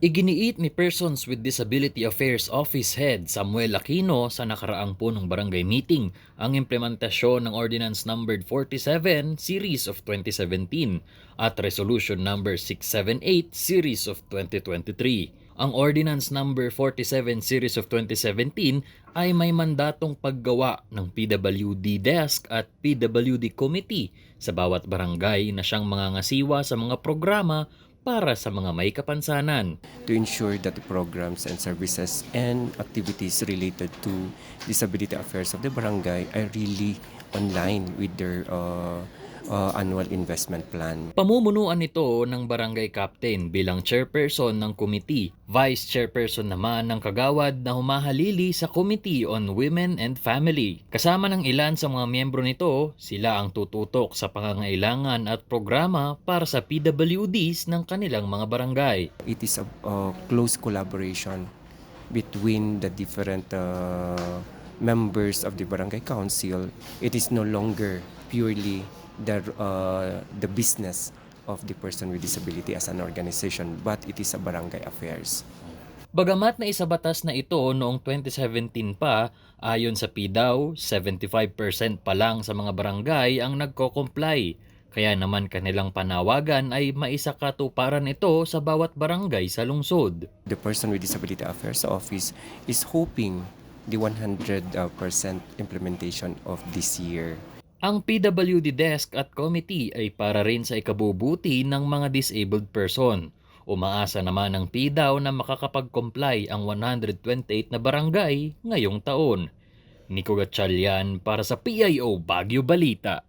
Iginiit ni Persons with Disability Affairs Office Head Samuel Aquino sa nakaraang punong barangay meeting ang implementasyon ng Ordinance Number 47 Series of 2017 at Resolution Number 678 Series of 2023. Ang Ordinance Number 47 Series of 2017 ay may mandatong paggawa ng PWD Desk at PWD Committee sa bawat barangay na siyang mangangasiwa sa mga programa para sa mga may kapansanan. To ensure that the programs and services and activities related to disability affairs of the barangay are really online with their annual investment plan. Pamumunuan nito ng barangay captain bilang chairperson ng committee, vice chairperson naman ng kagawad na humahalili sa Committee on Women and Family. Kasama ng ilan sa mga miyembro nito, sila ang tututok sa pangangailangan at programa para sa PWDs ng kanilang mga barangay. It is a close collaboration between the different members of the barangay council. It is no longer purely the business of the person with disability as an organization, but it is a barangay affairs. Bagamat na isabatas na ito noong 2017 pa, ayon sa PDAW, 75% pa lang sa mga barangay ang nagko-comply. Kaya naman kanilang panawagan ay maisakatuparan ito sa bawat barangay sa lungsod. The person with disability affairs office is hoping the 100% implementation of this year. Ang PWD Desk at Committee ay para rin sa ikabubuti ng mga disabled person. Umaasa naman ang PDAW na makakapag-comply ang 128 na barangay ngayong taon. Nico Gatchalian para sa PIO Baguio Balita.